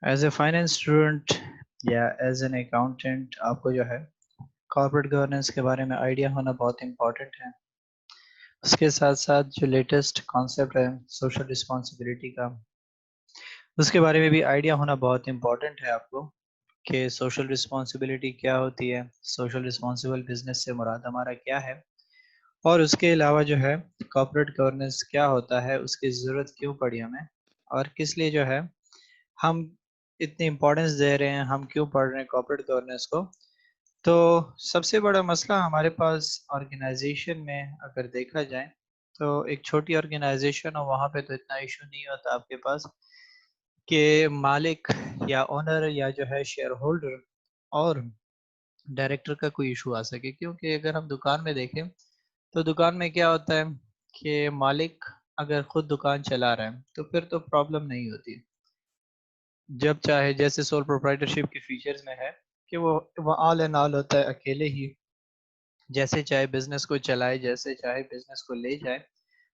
As a finance student یا as an accountant آپ کو جو ہے کارپوریٹ گورننس کے بارے میں آئیڈیا ہونا بہت امپورٹنٹ ہے. اس کے ساتھ ساتھ جو لیٹسٹ کانسیپٹ ہے سوشل رسپانسبلٹی کا، اس کے بارے میں بھی آئیڈیا ہونا بہت امپورٹنٹ ہے آپ کو کہ سوشل رسپانسبلٹی کیا ہوتی ہے، سوشل رسپانسبل بزنس سے مراد ہمارا کیا ہے، اور اس کے علاوہ جو ہے کارپوریٹ گورننس کیا ہوتا ہے، اس کی ضرورت کیوں پڑی ہمیں، اور کس لیے جو ہے ہم اتنی امپورٹنس دے رہے ہیں، ہم کیوں پڑھ رہے ہیں کارپوریٹ گورننس کو. تو سب سے بڑا مسئلہ ہمارے پاس آرگنائزیشن میں اگر دیکھا جائے تو ایک چھوٹی آرگنائزیشن ہو وہاں پہ تو اتنا ایشو نہیں ہوتا آپ کے پاس کہ مالک یا اونر یا جو ہے شیئر ہولڈر اور ڈائریکٹر کا کوئی ایشو آ سکے. کیونکہ اگر ہم دکان میں دیکھیں تو دکان میں کیا ہوتا ہے کہ مالک اگر خود دکان چلا رہا ہے تو پھر تو پرابلم نہیں ہوتی. جب چاہے جیسے سول پروپرائٹرشپ کے فیچرز میں ہے کہ وہ آل اینڈ آل ہوتا ہے، اکیلے ہی جیسے چاہے بزنس کو چلائے، جیسے چاہے بزنس کو لے جائے،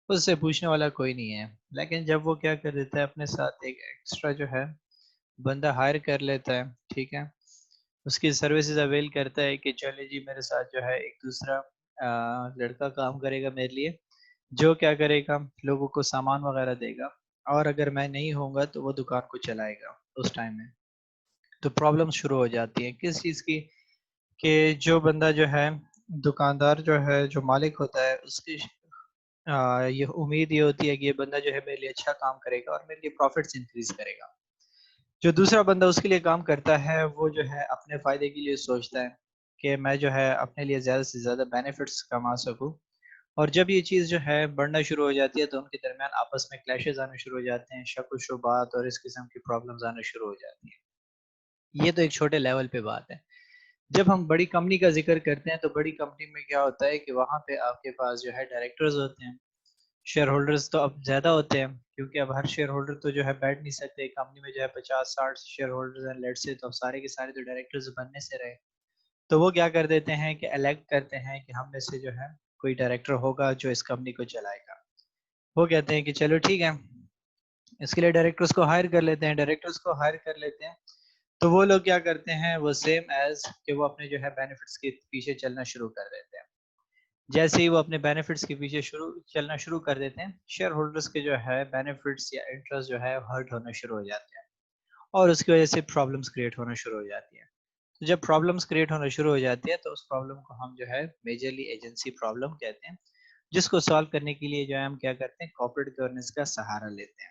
اس سے پوچھنے والا کوئی نہیں ہے. لیکن جب وہ کیا کر دیتا ہے اپنے ساتھ ایک ایکسٹرا جو ہے بندہ ہائر کر لیتا ہے، ٹھیک ہے، اس کی سروسز اویل کرتا ہے کہ چلے جی میرے ساتھ جو ہے ایک دوسرا لڑکا کام کرے گا میرے لیے، جو کیا کرے گا لوگوں کو سامان وغیرہ دے گا، اور اگر میں نہیں ہوں گا تو وہ دکان کو چلائے گا اس ٹائم میں. تو پرابلم شروع ہو جاتی ہے کس چیز کی کہ جو بندہ جو ہے دکاندار جو ہے جو مالک ہوتا ہے اس کی یہ امید یہ ہوتی ہے کہ یہ بندہ جو ہے میرے لیے اچھا کام کرے گا اور میرے لیے پروفٹس انکریز کرے گا. جو دوسرا بندہ اس کے لیے کام کرتا ہے وہ جو ہے اپنے فائدے کے لیے سوچتا ہے کہ میں جو ہے اپنے لیے زیادہ سے زیادہ بینیفٹس کما سکوں. اور جب یہ چیز جو ہے بڑھنا شروع ہو جاتی ہے تو ان کے درمیان آپس میں کلیشز آنے شروع ہو جاتے ہیں، شک و شبہات اور اس قسم کی پرابلمز آنا شروع ہو جاتی ہیں. یہ تو ایک چھوٹے لیول پہ بات ہے. جب ہم بڑی کمپنی کا ذکر کرتے ہیں تو بڑی کمپنی میں کیا ہوتا ہے کہ وہاں پہ آپ کے پاس جو ہے ڈائریکٹرز ہوتے ہیں، شیئر ہولڈرز تو اب زیادہ ہوتے ہیں کیونکہ اب ہر شیئر ہولڈر تو جو ہے بیٹھ نہیں سکتے. کمپنی میں جو ہے 50-60 شیئر ہولڈرز ہیں لیٹ سے، تو اب سارے کے سارے تو ڈائریکٹرز بننے سے رہے. تو وہ کیا کر دیتے ہیں کہ الیکٹ کرتے ہیں کہ ہم میں سے جو ہے کوئی ڈائریکٹر ہوگا جو اس کمپنی کو چلائے گا. وہ کہتے ہیں کہ چلو ٹھیک ہے، اس کے لیے ڈائریکٹرز کو ہائر کر لیتے ہیں. ڈائریکٹرز کو ہائر کر لیتے ہیں تو وہ لوگ کیا کرتے ہیں، وہ سیم ایز کہ وہ اپنے جو ہے بینیفٹس کے پیچھے چلنا شروع کر دیتے ہیں. جیسے ہی وہ اپنے بینیفٹس کے پیچھے چلنا شروع کر دیتے ہیں، شیئر ہولڈرز کے جو ہے بینیفٹس یا انٹرسٹ جو ہے ہرٹ ہونا شروع ہو جاتے ہیں اور اس کی وجہ سے پرابلمس کریٹ ہونا شروع ہو جاتی ہیں. تو جب پرابلمس کریٹ ہونا شروع ہو جاتی ہے تو اس پرابلم کو ہم جو ہے میجرلی ایجنسی پرابلم کہتے ہیں، جس کو سالو کرنے کے لیے جو ہے ہم کیا کرتے ہیں کارپوریٹ گورننس کا سہارا لیتے ہیں.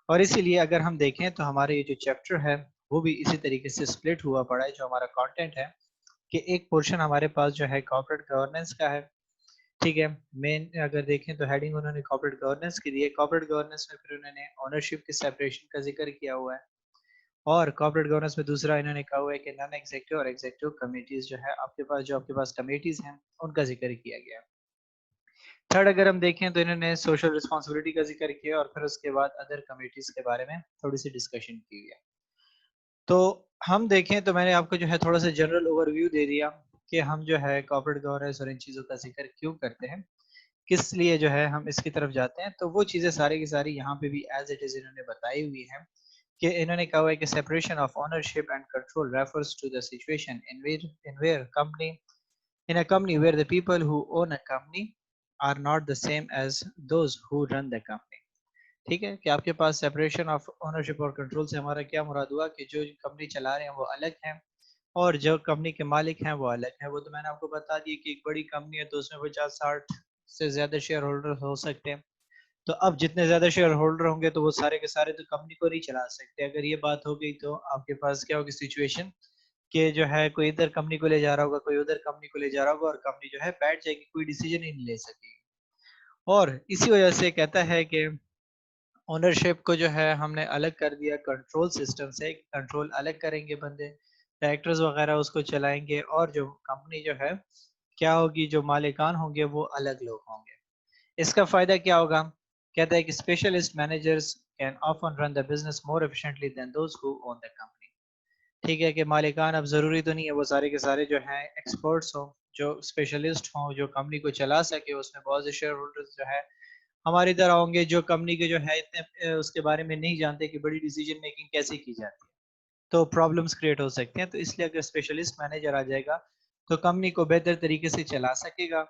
اور اسی لیے اگر ہم دیکھیں تو ہمارے یہ جو چیپٹر ہے وہ بھی اسی طریقے سے سپلٹ ہوا پڑا ہے. جو ہمارا کانٹینٹ ہے کہ ایک پورشن ہمارے پاس جو ہے کارپوریٹ گورننس کا ہے، ٹھیک ہے. مین اگر دیکھیں تو ہیڈنگ انہوں نے کارپوریٹ گورننس کی دی ہے. کارپوریٹ گورننس میں پھر انہوں نے اونرشپ کے سیپریشن کا ذکر کیا ہوا ہے، اور کارپوریٹ گورننس میں دوسرا انہوں نے کہا ہوا ہے کہ نان ایگزیکٹو اور ایگزیکٹو کمیٹیز جو ہے آپ کے پاس، جو آپ کے پاس کمیٹیز ہیں ان کا ذکر کیا گیا ہے. تھرڈ اگر ہم دیکھیں تو انہوں نے سوشل رسپانسبلٹی کا ذکر کیا اور پھر اس کے بعد ادر کمیٹیز کے بارے میں تھوڑی سی ڈسکشن کی ہے. تو ہم دیکھیں تو میں نے آپ کو جو ہے تھوڑا سا جنرل اوور ویو دے دیا کہ ہم جو ہے کارپوریٹ گورننس اور ان چیزوں کا ذکر کیوں کرتے ہیں، کس لیے جو ہے ہم اس کی طرف جاتے ہیں. تو وہ چیزیں ساری کی ساری یہاں پہ بھی ایز اٹ از انہوں نے بتائی ہوئی ہیں کہ انہوں نے کہا ہوا ہے کہ separation of ownership and control refers to the situation in where company in a company where the people who own a company are not the same as those who run the company. ٹھیک ہے کہ آپ کے پاس separation of ownership اور control سے ہمارا کیا مراد ہوا کہ جو کمپنی چلا رہے ہیں وہ الگ ہیں اور جو کمپنی کے مالک ہیں وہ الگ ہیں. وہ تو میں نے آپ کو بتا دی کہ ایک بڑی کمپنی ہے تو اس میں 50-60 سے زیادہ شیئر ہولڈر ہو سکتے ہیں. تو اب جتنے زیادہ شیئر ہولڈر ہوں گے تو وہ سارے کے سارے تو کمپنی کو نہیں چلا سکتے. اگر یہ بات ہو گئی تو آپ کے پاس کیا ہوگی سچویشن کہ جو ہے کوئی ادھر کمپنی کو لے جا رہا ہوگا، کوئی ادھر کمپنی کو لے جا رہا ہوگا، اور کمپنی جو ہے بیٹھ جائے گی، کوئی ڈیسیجن ہی نہیں لے سکے گی. اور اسی وجہ سے کہتا ہے کہ اونرشپ کو جو ہے ہم نے الگ کر دیا کنٹرول سسٹم سے. کنٹرول الگ کریں گے بندے، ڈائریکٹرز وغیرہ اس کو چلائیں گے، اور جو کمپنی جو ہے کیا ہوگی، جو مالکان ہوں گے وہ الگ لوگ ہوں گے. اس کا فائدہ کیا ہوگا؟ کہتا ہے کہ specialist managers can often run the business more efficiently than those who own the company. ٹھیک ہے کہ مالکان اب ضروری تو نہیں ہے وہ سارے کے سارے جو ہیں ایکسپرٹس ہوں، جو اسپیشلسٹ ہوں، جو کمپنی کو چلا سکے. اس میں بہت سے شیئر ہولڈرز جو ہے ہماری طرح ہوں گے جو کمپنی کے جو ہے اتنے اس کے بارے میں نہیں جانتے کہ بڑی ڈیسیجن میکنگ کیسے کی جاتی ہے. تو پرابلمس کریٹ ہو سکتے ہیں. تو اس لیے اگر اسپیشلسٹ مینیجر آ جائے گا تو کمپنی کو بہتر طریقے سے چلا سکے گا.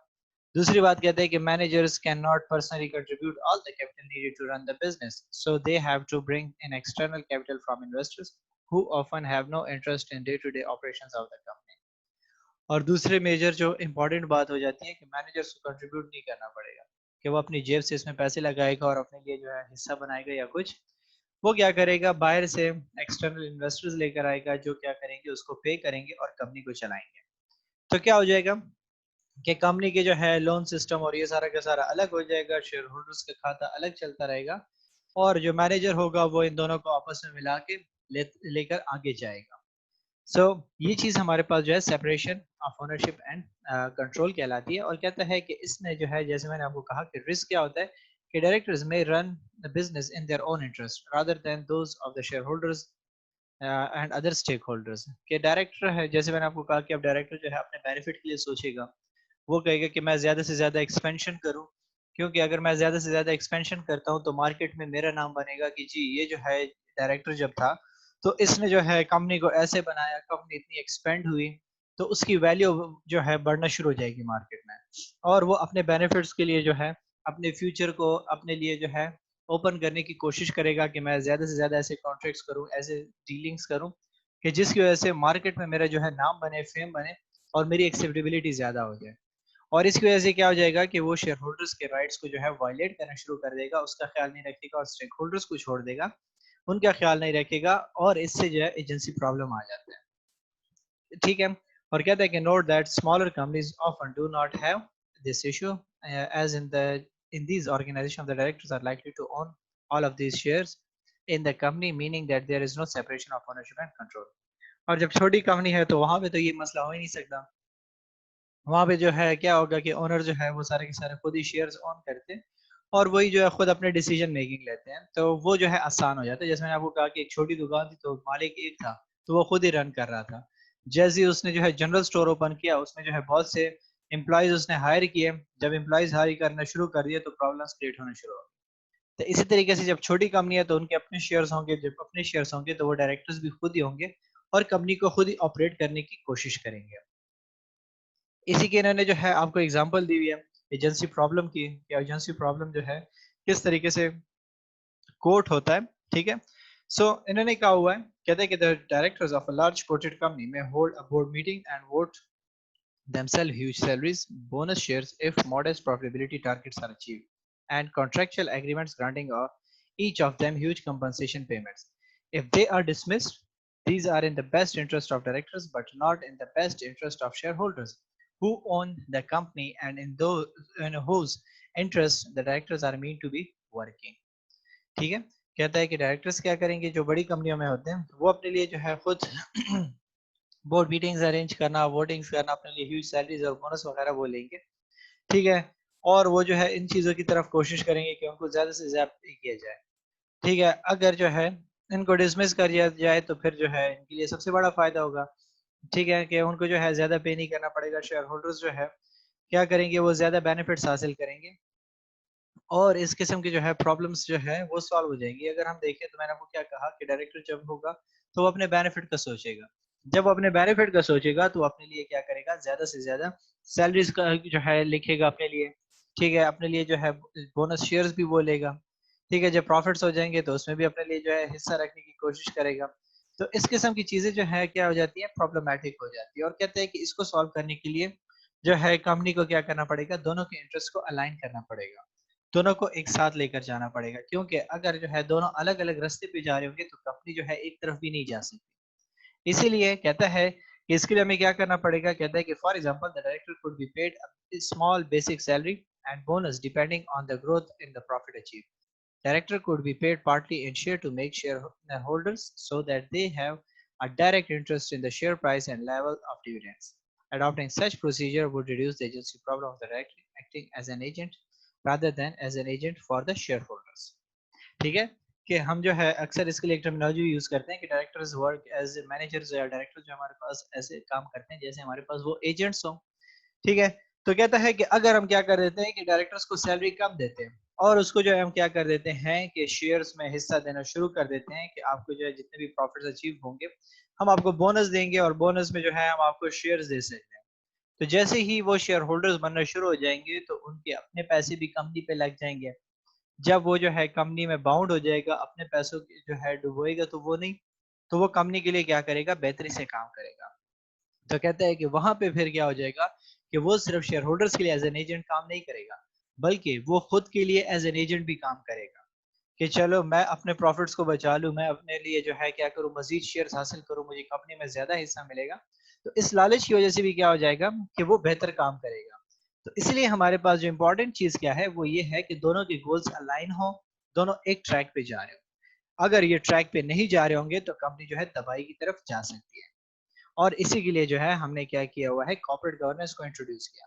دوسری بات کہتے ہیں کہ managers cannot personally contribute all the capital needed to run the business, so they have to bring in external capital from investors who often have no interest in day-to-day operations of the company. اور دوسرے major جو important بات ہو جاتی ہے کہ managers کو contribute نہیں کرنا پڑے گا کہ وہ اپنی جیب سے اس میں پیسے لگائے گا اور اپنے لیے جو ہے حصہ بنائے گا یا کچھ. وہ کیا کرے گا, باہر سے ایکسٹرنل انویسٹرز لے کر آئے گا جو کیا کریں گے, اس کو پے کریں گے اور کمپنی کو چلائیں گے. تو کیا ہو جائے گا کہ کمپنی کے جو ہے لون سسٹم اور یہ سارا کا سارا الگ ہو جائے گا, شیئر ہولڈرز کا کھاتا الگ چلتا رہے گا, اور جو مینیجر ہوگا وہ ان دونوں کو آپس میں ملا کے لے کر آگے جائے گا. سو یہ چیز ہمارے پاس جو ہے separation of ownership and control کہلاتی ہے. اور کہتا ہے کہ اس میں جو ہے جیسے میں نے آپ کو کہا کہ رسک کیا ہوتا ہے کہ ڈائریکٹرز میں رن the business in their own interest rather than those of the shareholders and other stakeholders. کہ ڈائریکٹر ہے, جیسے میں نے آپ کو کہا کہ اب ڈائریکٹر جو ہے اپنے بینیفٹ کے لیے سوچے گا, وہ کہے گا کہ میں زیادہ سے زیادہ ایکسپینشن کروں, کیونکہ اگر میں زیادہ سے زیادہ ایکسپینشن کرتا ہوں تو مارکیٹ میں میرا نام بنے گا کہ جی یہ جو ہے ڈائریکٹر جب تھا تو اس نے جو ہے کمپنی کو ایسے بنایا, کمپنی اتنی ایکسپینڈ ہوئی, تو اس کی ویلیو جو ہے بڑھنا شروع ہو جائے گی مارکیٹ میں, اور وہ اپنے بینیفٹس کے لیے جو ہے اپنے فیوچر کو اپنے لیے جو ہے اوپن کرنے کی کوشش کرے گا کہ میں زیادہ سے زیادہ ایسے کانٹریکٹس کروں, ایسے ڈیلنگس کروں کہ جس کی وجہ سے مارکیٹ میں میرا جو ہے نام بنے, فیم بنے, اور میری ایکسیپٹیبلٹی زیادہ ہو جائے. اور اس کی وجہ سے کیا ہو جائے گا کہ وہ شیئر ہولڈرز کے رائٹس کو جو ہے وائلیٹ کرنا شروع کر دے گا, اس کا خیال نہیں رکھے گا, اور اسٹیک ہولڈرز کو چھوڑ دے گا, ان کا خیال نہیں رکھے گا, اور اس سے جو ہے ایجنسی پرابلم آ جاتا ہے. ٹھیک ہے, اور کہتا ہے کہ note that smaller companies often do not have this issue as in these organizations the directors are likely to own all of these shares in the company, meaning that there is no separation of ownership and control. اور جب چھوٹی company ہے تو وہاں پہ تو یہ مسئلہ ہو ہی نہیں سکتا, وہاں پہ جو ہے کیا ہوگا کہ اونر جو ہے وہ سارے کے سارے خود ہی شیئرز اون کرتے ہیں اور وہی جو ہے خود اپنے ڈیسیجن میکنگ لیتے ہیں, تو وہ جو ہے آسان ہو جاتا ہے. جیسے میں نے آپ کو کہا کہ ایک چھوٹی دکان تھی تو مالک ایک تھا تو وہ خود ہی رن کر رہا تھا, جیسے ہی اس نے جو ہے جنرل سٹور اوپن کیا اس میں جو ہے بہت سے امپلائیز اس نے ہائر کیے, جب امپلائیز ہائر کرنا شروع کر دیے تو پرابلمس کریٹ ہونا شروع ہو گئے. تو اسی طریقے سے جب چھوٹی کمپنی ہے تو ان کے اپنے شیئرز ہوں گے, جب اپنے شیئرز ہوں گے تو وہ ڈائریکٹرز بھی خود ہی ہوں گے اور کمپنی کو خود ہی آپریٹ کرنے کی کوشش کریں گے. اسی کے انہوں نے جو ہے آپ کو اگزامپل دی ہوئی ہے ایجنسی پرابلم کی, کہ ایجنسی پرابلم جو ہے کس طریقے سے کوٹ ہوتا ہے. ٹھیک ہے, سو انہوں نے کہا ہوا ہے, کہتے ہیں کہ the directors of a large quoted company may hold a board meeting and vote themselves huge salaries, bonus shares if modest profitability targets are achieved, and contractual agreements granting each of them huge compensation payments. If they are dismissed, these are in the best interest of directors but not in the best interest of shareholders who own the company and in whose interests the directors are meant to be working. ٹھیک ہے, کہتا ہے کہ directors کیا کریں گے جو بڑی کمپنیوں میں ہوتے ہیں, وہ اپنے لیے جو ہے خود بورڈ میٹنگز ارینج کرنا, ووٹنگز کرنا, اپنے لیے ہیوج سیلریز اور بونس وغیرہ وہ لیں گے. ٹھیک ہے, اور وہ جو ہے ان چیزوں کی طرف کوشش کریں گے کہ ان کو زیادہ سے زیادہ پے کیا جائے. ٹھیک ہے, اگر جو ہے ان کو ڈسمس کر دیا جائے تو پھر جو ہے ان کے لیے سب سے بڑا فائدہ ہوگا. ٹھیک ہے, کہ ان کو جو ہے زیادہ پے نہیں کرنا پڑے گا, شیئر ہولڈرز جو ہے کیا کریں گے, وہ زیادہ بینیفٹس حاصل کریں گے, اور اس قسم کی جو ہے پرابلمس جو ہے وہ سالو ہو جائیں گی. اگر ہم دیکھیں تو میں نے آپ کو کیا کہا کہ ڈائریکٹر جب ہوگا تو وہ اپنے بینیفٹ کا سوچے گا, جب وہ اپنے بینیفٹ کا سوچے گا تو وہ اپنے لیے کیا کرے گا, زیادہ سے زیادہ سیلریز کا جو ہے لکھے گا اپنے لیے. ٹھیک ہے, اپنے لیے جو ہے بونس شیئرز بھی وہ لے گا. ٹھیک ہے, جب پروفٹس ہو جائیں گے تو اس میں بھی اپنے لیے جو ہے حصہ رکھنے کی کوشش کرے گا. تو اس قسم کی چیزیں جو ہے کیا ہو جاتی ہیں, پرابلمٹک ہو جاتی ہے. اور کہتے ہیں کہ اس کو سالو کرنے کے لیے جو ہے کمپنی کو کیا کرنا پڑے گا, دونوں کے انٹرسٹ کو الائن کرنا پڑے گا, دونوں کو ایک ساتھ لے کر جانا پڑے گا, کیونکہ اگر جو ہے دونوں الگ الگ راستے پہ جا رہے ہوں گے تو کمپنی جو ہے ایک طرف بھی نہیں جا سکتی. اسی لیے کہتا ہے کہ اس کے لیے ہمیں کیا کرنا پڑے گا, کہتا ہے کہ for example the director could be paid a small basic salary and bonus depending on the growth in the profit achieved. Director could be paid partly in share to make shareholders so that they have a direct interest in the share price and level of dividends. Adopting such procedure would reduce the agency problem of the director acting as an agent rather than as an agent for the shareholders. ٹھیک ہے, کہ ہم جو ہے اکثر اس کے لیے ایک ٹرمینالوجی یوز کرتے ہیں کہ ڈائریکٹرز ورک ایز مینیجرز یا ڈائریکٹر جو ہمارے پاس ایسے کام کرتے ہیں جیسے ہمارے پاس وہ ایجنٹس ہوں. ٹھیک ہے, تو کہتا ہے کہ اگر ہم کیا کر دیتے ہیں کہ ڈائریکٹرز کو سیلری کم دیتے ہیں اور اس کو جو ہے ہم کیا کر دیتے ہیں کہ شیئرز میں حصہ دینا شروع کر دیتے ہیں کہ آپ کو جو ہے جتنے بھی پروفٹس اچیو ہوں گے ہم آپ کو بونس دیں گے اور بونس میں جو ہے ہم آپ کو شیئرز دے سکتے ہیں. تو جیسے ہی وہ شیئر ہولڈرز بننا شروع ہو جائیں گے تو ان کے اپنے پیسے بھی کمپنی پہ لگ جائیں گے. جب وہ جو ہے کمپنی میں باؤنڈ ہو جائے گا اپنے پیسوں کی جو ہے ڈبوئے گا تو وہ کمپنی کے لیے کیا کرے گا بہتری سے کام کرے گا. تو کہتا ہے کہ وہاں پہ پھر کیا ہو جائے گا کہ وہ صرف شیئر ہولڈرز کے لیے ایز این ایجنٹ کام نہیں کرے گا بلکہ وہ خود کے لیے ایز این ایجنٹ بھی کام کرے گا کہ چلو میں اپنے پروفٹس کو بچا لوں, میں اپنے لیے جو ہے کیا کروں مزید شیئرز حاصل کروں, مجھے کمپنی میں زیادہ حصہ ملے گا. تو اس لالچ کی وجہ سے بھی کیا ہو جائے گا کہ وہ بہتر کام کرے گا. تو اس لیے ہمارے پاس جو امپورٹنٹ چیز کیا ہے وہ یہ ہے کہ دونوں کے گولز الائن ہوں, دونوں ایک ٹریک پہ جا رہے ہوں. اگر یہ ٹریک پہ نہیں جا رہے ہوں گے تو کمپنی جو ہے تباہی کی طرف جا سکتی ہے. اور اسی کے لیے جو ہے ہم نے کیا کیا ہوا ہے کارپوریٹ گورننس کو انٹروڈیوس کیا.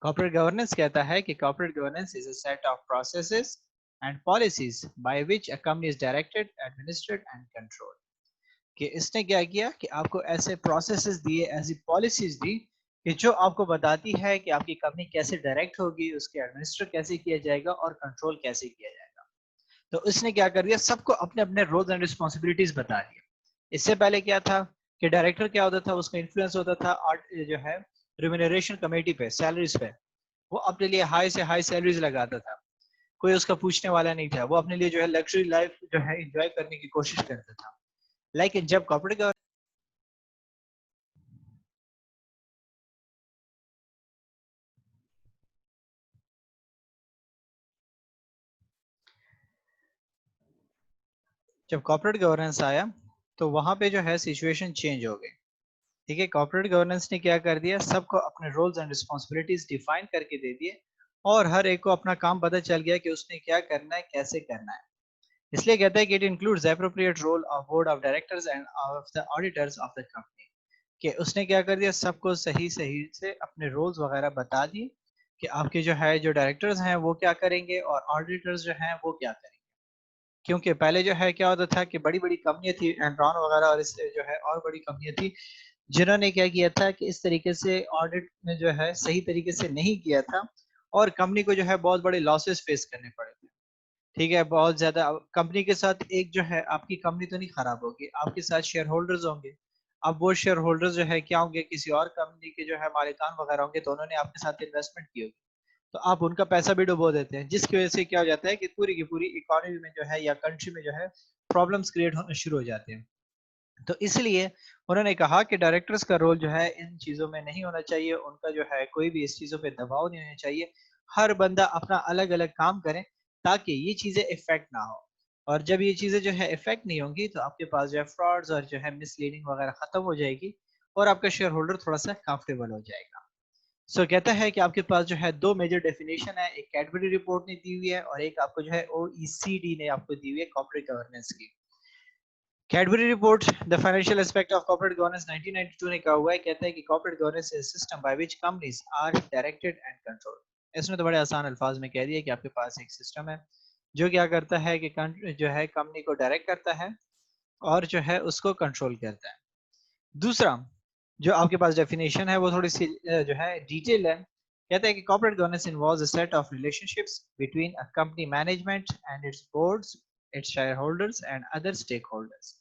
کارپوریٹ گورننس کہتا ہے کہ corporate governance is a set of processes and policies by which a company is directed administered and control. کہ اس نے کیا کیا کہ آپ کو ایسے پروسیسز دیے, ایسی پالیسیز دی کہ جو آپ کو بتاتی ہے کہ آپ کی کمپنی کیسے ڈائریکٹ ہوگی, اس کے ایڈمنسٹر کیسے کیا جائے گا اور کنٹرول کیسے کیا جائے گا. تو اس نے کیا کر دیا سب کو اپنے اپنے رولز اینڈ رسپانسبلٹیز بتا دیا. اس سے پہلے کیا تھا کہ ڈائریکٹر کیا ہوتا تھا, اس کا انفلوئنس ہوتا تھا جو ہے ریمونریشن کمیٹی پہ, سیلریز پہ. وہ اپنے لیے ہائی سے ہائی سیلریز لگاتا تھا, کوئی اس کا پوچھنے والا نہیں تھا, وہ اپنے لیے جو ہے لگژری لائف جو ہے انجوائے کرنے کی کوشش کرتا تھا. لیکن جب کارپوریٹ گورننس آیا تو وہاں پہ جو ہے سچویشن چینج ہو گئی. ٹھیک ہے, کارپوریٹ گورننس نے کیا کر دیا, سب کو اپنے رولز اینڈ رسپانسبلٹیز ڈیفائن کر کے دے دیے اور ہر ایک کو اپنا کام پتہ چل گیا کہ اس نے کیا کرنا ہے, کیسے کرنا ہے. اس لیے کہتا ہے کہ it includes appropriate role of board of directors and of the auditors of the company. کہ اس نے کیا کر دیا سب کو صحیح صحیح سے اپنے رولز وغیرہ بتا دیے کہ آپ کے جو ہے جو ڈائریکٹرز ہیں وہ کیا کریں گے اور آڈیٹرز جو ہیں وہ کیا کریں گے. کیونکہ پہلے جو ہے کیا ہوتا تھا کہ بڑی بڑی کمپنیاں تھی, اینڈران وغیرہ اور اس سے جو ہے اور بڑی کمپنیاں تھی جنہوں نے کیا کیا تھا کہ اس طریقے سے آڈٹ میں جو ہے صحیح طریقے سے نہیں کیا تھا اور کمپنی کو جو ہے بہت بڑے لاسز فیس کرنے پڑے تھے. ٹھیک ہے, بہت زیادہ کمپنی کے ساتھ ایک جو ہے آپ کی کمپنی تو نہیں خراب ہوگی, آپ کے ساتھ شیئر ہولڈرز ہوں گے. اب وہ شیئر ہولڈرز جو ہے کیا ہوں گے, کسی اور کمپنی کے جو ہے مالکان وغیرہ ہوں گے تو انہوں نے آپ کے ساتھ انویسٹمنٹ کی ہوگی, تو آپ ان کا پیسہ بھی ڈبو دیتے ہیں جس کی وجہ سے کیا ہو جاتا ہے کہ پوری کی پوری اکانومی میں جو ہے یا کنٹری میں جو ہے پرابلمس کریٹ ہونا شروع ہو جاتے ہیں. تو اس لیے انہوں نے کہا کہ ڈائریکٹرز کا رول جو ہے ان چیزوں میں نہیں ہونا چاہیے, ان کا جو ہے کوئی بھی اس چیزوں پہ دباؤ نہیں ہونا چاہیے, ہر بندہ اپنا الگ الگ کام کرے تاکہ یہ چیزیں افیکٹ نہ ہو. اور جب یہ چیزیں جو ہے افیکٹ نہیں ہوں گی تو آپ کے پاس جو ہے فراڈز اور جو ہے مس لیڈنگ وغیرہ ختم ہو جائے گی اور آپ کا شیئر ہولڈر تھوڑا سا کمفرٹیبل ہو جائے گا. سو کہتا ہے کہ آپ کے پاس جو ہے دو میجر ڈیفینیشن ہے, ایک کیڈبری رپورٹ نے دی ہوئی ہے اور ایک آپ کو جو ہے او ای سی ڈی نے آپ کو دی ہوئی ہے کارپوریٹ گورننس کی. Cadbury report the financial aspect of corporate governance 1992 نے کہا ہوا ہے, کہتا ہے کہ corporate governance is system by which companies are directed and control. اس نے تو بڑے آسان الفاظ میں کہہ دیا کہ آپ کے پاس ایک سسٹم ہے جو کیا کرتا ہے کہ جو ہے کمپنی کو ڈائریکٹ کرتا ہے اور جو ہے اس کو کنٹرول کرتا ہے. دوسرا جو آپ کے پاس ڈیفینیشن ہے وہ تھوڑی سی جو ہے ڈیٹیل ہے, کہتا ہے کہ corporate governance involves a set of relationships between a company management and its boards, its shareholders and other stakeholders.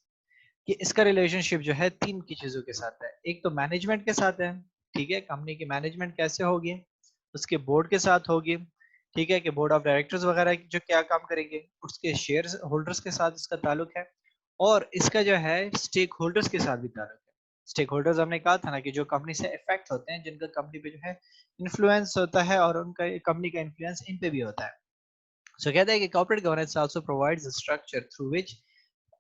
کہ اس کا ریلیشن شپ جو ہے تین کی چیزوں کے ساتھ ہے, ایک تو مینجمنٹ کے ساتھ ہے, ٹھیک ہے, کمپنی کی مینجمنٹ کیسے ہوگی, اس کے بورڈ کے ساتھ ہوگی, ٹھیک ہے, کہ بورڈ آف ڈائریکٹرز وغیرہ جو کیا کام کریں گے, اس کے شیئر ہولڈرز کے ساتھ اس کا تعلق ہے, اور اس کا جو ہے اسٹیک ہولڈرز کے ساتھ بھی تعلق ہے. اسٹیک ہولڈرز ہم نے کہا تھا نا کہ جو کمپنی سے افیکٹ ہوتے ہیں, جن کا کمپنی پہ جو ہے انفلوئنس ہوتا ہے اور ان کا کمپنی کا انفلوئنس ان پہ بھی ہوتا ہے. سو کہتا ہے کہ corporate governance also provides a structure through which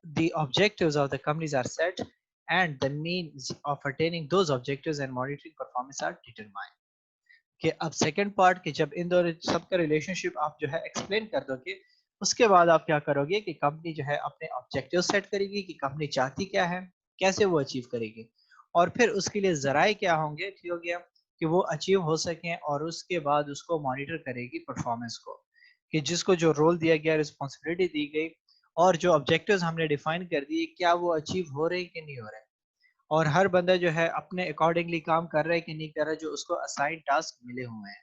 the objectives of the companies are set and the means of attaining those objectives and monitoring performance are determined. کہ اب سیکنڈ پارٹ کہ جب ان دونوں سب کا ریلیشن شپ آپ جو ہے ایکسپلین کر دو گے, اس کے بعد آپ کیا کرو گے کہ کمپنی جو ہے اپنے آبجیکٹیو سیٹ کرے گی کہ کمپنی چاہتی کیا ہے, کیسے وہ اچیو کرے گی, اور پھر اس کے لیے ذرائع کیا ہوں گے, ٹھیک ہو گیا, کہ وہ اچیو ہو سکیں, اور اس کے بعد اس کو مانیٹر کرے گی پرفارمنس کو, کہ جس کو جو رول دیا گیا, رسپانسبلٹی دی گئی اور جو آبجیکٹیوز ہم نے ڈیفائن کر دیے کیا وہ اچیو ہو رہے ہیں کہ نہیں ہو رہے. اور ہر بندہ جو ہے اپنے اکارڈنگلی کام کر رہا ہے کہ نہیں کر رہا ہے جو اس کو اسائن ٹاسک ملے ہوئے ہیں.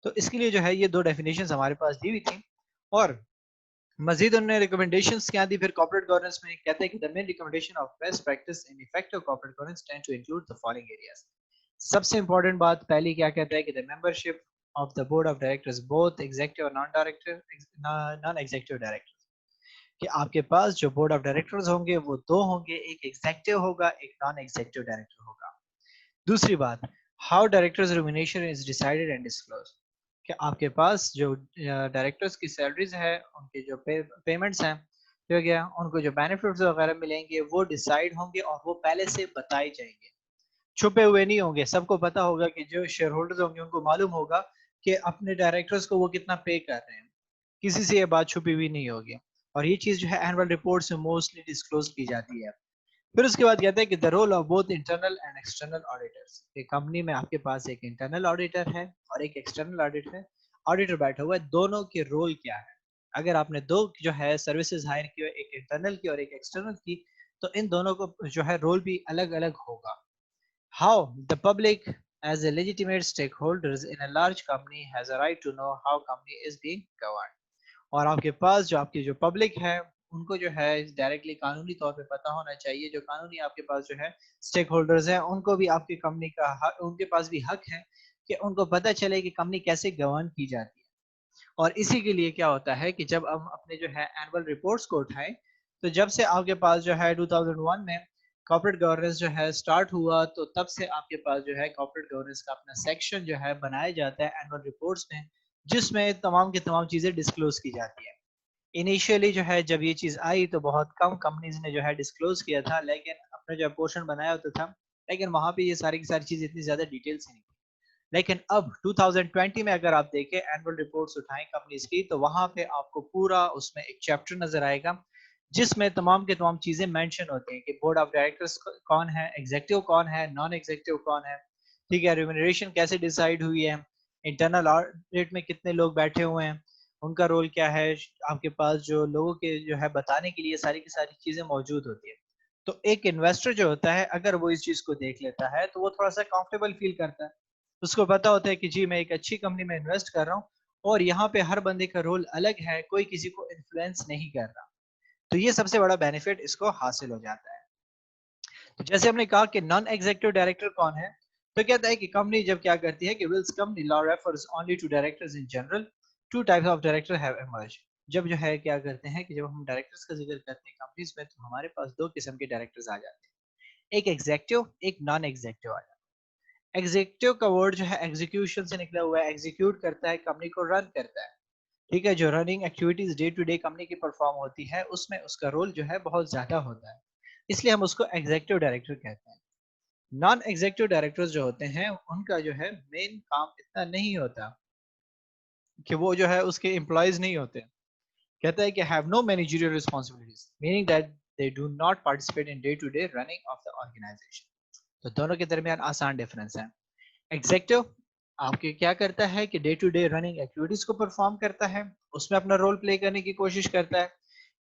تو اس کے لیے جو ہے یہ دو ڈیفینیشنز ہمارے پاس دی ہوئی تھی. اور مزید انہوں نے ریکمنڈیشنز کیا دی پھر کارپوریٹ گورننس میں کہتے ہیں کہ the main recommendation of best practice in effective corporate governance tend to include the following areas. سب سے امپورٹنٹ بات پہلی کیا کہتا ہے کہ the membership of the board of directors both executive اور non executive directors کہ آپ کے پاس جو بورڈ آف ڈائریکٹرز ہوں گے وہ دو ہوں گے, ایک ایگزیکٹو ہوگا ایک نان ایگزیکٹو ڈائریکٹر ہوگا. دوسری بات how directors remuneration is decided and disclosed کہ آپ کے پاس جو ڈائریکٹرز کی سیلریز ہے ان کے جو پیمنٹس ہیں ٹھیک ہے ان کو جو بینیفٹس وغیرہ ملیں گے وہ ڈیسائیڈ ہوں گے اور وہ پہلے سے بتائے جائیں گے, چھپے ہوئے نہیں ہوں گے. سب کو پتا ہوگا کہ جو شیئر ہولڈرز ہوں گے ان کو معلوم ہوگا کہ اپنے ڈائریکٹرز کو وہ کتنا پے کر رہے ہیں, کسی سے یہ بات چھپی ہوئی نہیں ہوگی. اور یہ چیز جو ہے اینول رپورٹ سے موسٹلی ڈسکلوز کی جاتی ہے. پھر اس کے بعد کہتے ہیں کہ the role of both internal and external auditors کہ کمپنی میں آپ کے پاس ایک انٹرنل آڈیٹر ہے اور ایک ایکسٹرنل آڈیٹر ہے. آڈیٹر بیٹھا ہوا ہے, دونوں کے رول کیا ہے. اگر آپ نے دو جو ہے سروسز ہائر کی ایک انٹرنل کی اور ایک ایکسٹرنل کی تو ان دونوں کو جو ہے رول بھی الگ الگ ہوگا. How the public as a legitimate stakeholders in a large company has a right to know how company is being governed. اور آپ کے پاس جو آپ کی جو پبلک ہے ان کو جو ہے ڈائریکٹلی قانونی طور پہ پتا ہونا چاہیے, جو قانونی آپ کے پاس جو ہے اسٹیک ہولڈرز ہیں ان کو بھی آپ کی کمپنی کا ان کے پاس بھی حق ہے کہ ان کو پتا چلے کہ کمپنی کیسے گورن کی جاتی ہے. اور اسی کے لیے کیا ہوتا ہے کہ جب ہم اپنے جو ہے اینول رپورٹس کو اٹھائیں تو جب سے آپ کے پاس جو ہے 2001 میں کارپوریٹ گورننس جو ہے سٹارٹ ہوا تو تب سے آپ کے پاس جو ہے کارپوریٹ گورننس کا اپنا سیکشن جو ہے بنایا جاتا ہے اینول رپورٹس میں, جس میں تمام کی تمام چیزیں ڈسکلوز کی جاتی ہے. انیشیلی جو ہے جب یہ چیز آئی تو بہت کم کمپنیز نے جو ہے ڈسکلوز کیا تھا, لیکن اپنا جو پورشن بنایا ہوتا تھا, لیکن وہاں پہ یہ ساری کی ساری چیز اتنی زیادہ ڈیٹیل سے نہیں. لیکن اب 2020 میں اگر آپ دیکھیں اینول رپورٹس اٹھائیں کمپنیز کی تو وہاں پہ آپ کو پورا اس میں ایک چیپٹر نظر آئے گا جس میں تمام کے تمام چیزیں مینشن ہوتی ہیں کہ بورڈ آف ڈائریکٹرز کون ہے, ایگزیکٹو کون ہے, نان ایگزیکٹو کون ہے, ٹھیک ہے, ریمونریشن کیسے ڈیسائیڈ ہوئی ہے, انٹرنل آڈٹ میں کتنے لوگ بیٹھے ہوئے ہیں, ان کا رول کیا ہے. آپ کے پاس جو لوگوں کے جو ہے بتانے کے لیے ساری کی ساری چیزیں موجود ہوتی ہیں. تو ایک انویسٹر جو ہوتا ہے اگر وہ اس چیز کو دیکھ لیتا ہے تو وہ تھوڑا سا کمفرٹیبل فیل کرتا ہے, اس کو پتا ہوتا ہے کہ جی میں ایک اچھی کمپنی میں انویسٹ کر رہا ہوں اور یہاں پہ ہر بندے کا رول الگ ہے, کوئی کسی کو انفلوئنس نہیں کر رہا. تو یہ سب سے بڑا بینیفٹ اس کو حاصل ہو جاتا ہے. تو جیسے ہم نے کہا کہ نان ایگزیکٹو ڈائریکٹر کون ہے, تو کہتا ہے کہ کمپنی جب کیا کرتی ہے کہ wills company law refers only to directors in general. Two types of director have emerged. جب جو ہے کیا کرتے ہیں کہ جب ہم ڈائریکٹرز کا ذکر کرتے ہیں کمپنیز میں تو ہمارے پاس دو قسم کے ڈائریکٹرز آ جاتے ہیں, ایک ایگزیکٹو ایک نان ایگزیکٹو آ جاتا ہے. ایگزیکٹو کا ورڈ جو ہے ایگزیکیوشن سے نکلا ہوا ہے, ایگزیکیوٹ کرتا ہے کمپنی کو رن کرتا ہے, ٹھیک ہے, جو running activities day to day company کی پرفارم ہوتی ہے اس میں اس کا رول جو ہے بہت زیادہ ہوتا ہے, اس لیے ہم اس کو ایگزیکٹو ڈائریکٹر کہتے ہیں. نان ایگزیکٹو ڈائریکٹرز جو ہوتے ہیں ان کا جو ہے مین کام اتنا نہیں ہوتا کہ وہ جو ہے اس کے امپلائیز نہیں ہوتے. کہتا ہے کہ have no managerial responsibilities meaning that they do not participate in day to day running of the organization. تو دونوں کے درمیان آسان ڈفرنس ہے. ایگزیکٹو آپ کے کیا کرتا ہے کہ day to day running activities کو پرفارم کرتا ہے, اس میں اپنا رول پلے کرنے کی کوشش کرتا ہے,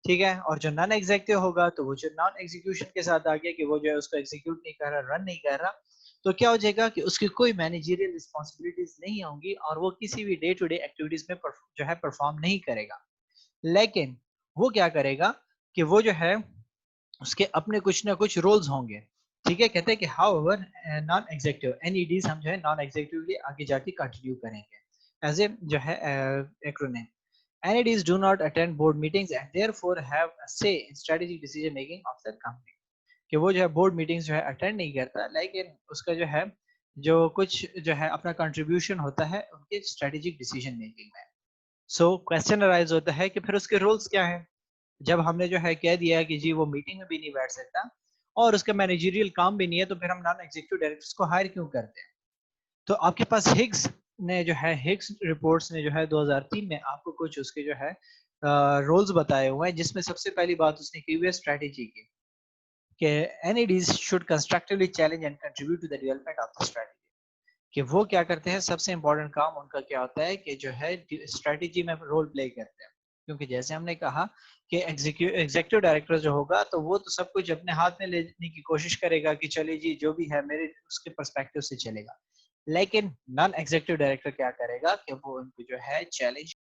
ٹھیک ہے. اور جو نان ایگزیکٹو ہوگا تو وہ جو نان ایگزیکیوشن کے ساتھ آگے کہ وہ جو ہے اس کو ایگزیکیوٹ نہیں کر رہا, رن نہیں کر رہا, تو کیا ہو جائے گا کہ اس کی کوئی مینیجریل رسپانسبلٹیز نہیں ہوں گی اور وہ کسی بھی ڈے ٹو ڈے ایکٹیویٹیز میں جو ہے پرفارم نہیں کرے گا. لیکن وہ کیا کرے گا کہ وہ جو ہے اس کے اپنے کچھ نہ کچھ رولز ہوں گے, ٹھیک ہے. کہتے ہیں کہ how ever naan executive NEDs ہم جو ہے نان ایگزیکٹو کے آگے جا کے کنٹینیو کریں گے ایز اے جو ہے acronym. NEDs do not attend board meetings and therefore have a say in strategic decision making of the company. کہ وہ جو ہے بورڈ میٹنگز جو ہے اٹینڈ نہیں کرتا لیکن اس کا جو ہے جو کچھ جو ہے اپنا کنٹریبیوشن ہوتا ہے ان کے اسٹریٹجک ڈیسیژن میکنگ میں. سو کوسچن ارائز ہوتا ہے کہ پھر اس کے رولز کیا ہیں. جب ہم نے جو ہے کہہ دیا کہ جی وہ میٹنگ میں بھی نہیں بیٹھ سکتا اور اس کا مینیجریل کام بھی نہیں ہے تو پھر ہم نان ایگزیکٹو ڈائریکٹرز کو ہائر کیوں کرتے ہیں. تو آپ کے پاس ہگس نے جو ہے ہگس رپورٹس نے جو ہے 2003 میں آپ کو کچھ اس کے جو ہے رولز بتائے ہوئے ہیں, جس میں سب سے پہلی بات اس نے کی ہوئی ہے اسٹریٹجی کی کہ NEDs should constructively challenge and contribute to the development of the strategy. کہ وہ کیا کرتے ہیں, سب سے امپورٹنٹ کام ان کا کیا ہوتا ہے کہ جو ہے اسٹریٹجی میں رول پلے کرتے ہیں. کیونکہ جیسے ہم نے کہا کہ ایگزیکٹو ڈائریکٹر جو ہوگا تو وہ تو سب کچھ اپنے ہاتھ میں لینے کی کوشش کرے گا کہ چلیے جی جو بھی ہے میرے اس کے پرسپیکٹو سے چلے گا. لیکن نان ایگزیکٹو ڈائریکٹر کیا کرے گا کہ وہ ان کو جو ہے چیلنج